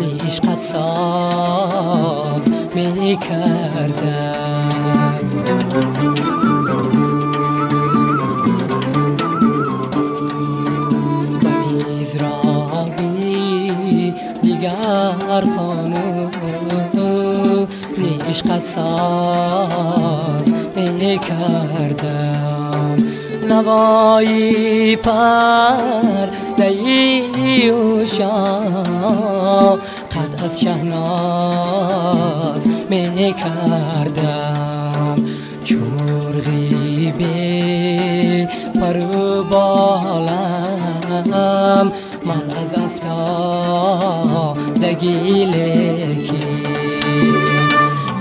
عشقت ساز می کردم. به میزرابی دیگر قانون عشقت ساز می کردم. نوایی پر دی و شاه قد از شهناز می کردم. چرغی به پرو بالم من از افتادگی لکی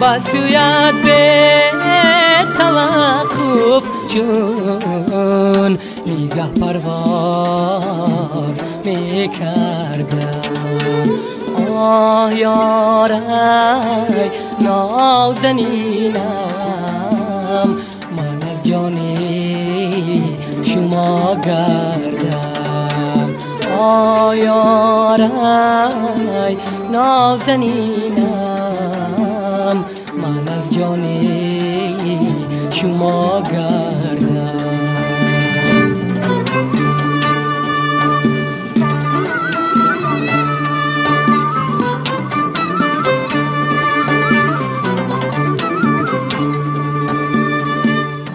بسویت به توقف چون نگاه پرواز می کردم. آه یارای نازنینم من از جان شما گردم. آه یارای نازنینم من از جان شما گردم.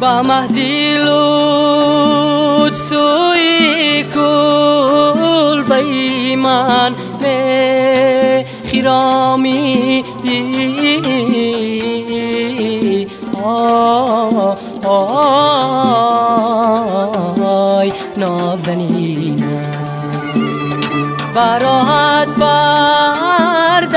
با محضی لطف سوی کل بیمان می خیرامی دی آی نازنینم براحت بردهایی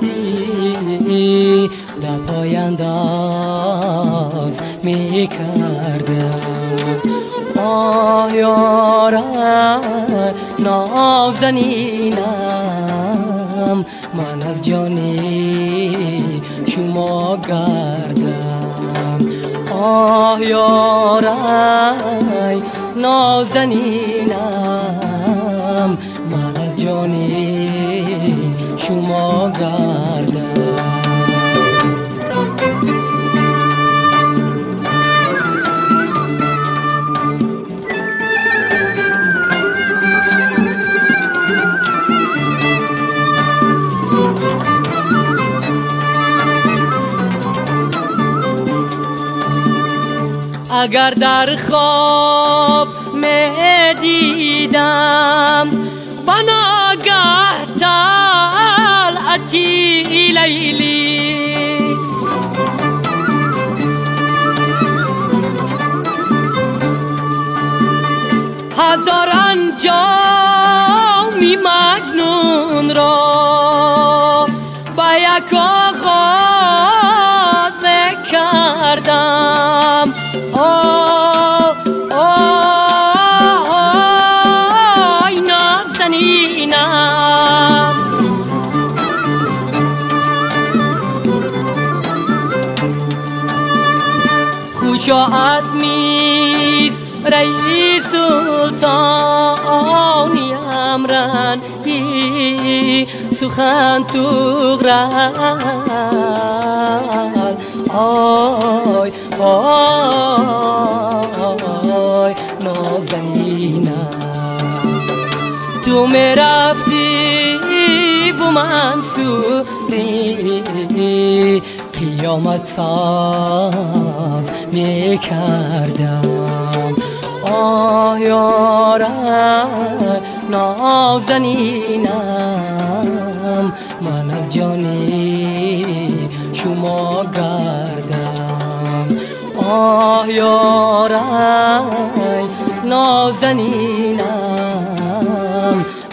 دی در پای انداز می کردم. آه یارای نازنینم من از جان شما گردم. آه یارای نازنینم من از جان شما گردم. اگر در خواب می دیدم بناگه طلعتی لیلی هزار انجامی مجنون را با یک آغاز میکردم. آی نازنینم خوشا از میز رئیس سلطانی امرندی سخن تو غرال. آی آی نازنینم تو می رفتی و من سوری قیامت ساز می کردم. آه یارای نازنینم من از جان شما گردم. آه یارای نازنینم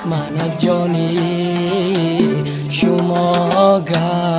من از جان شما گردم.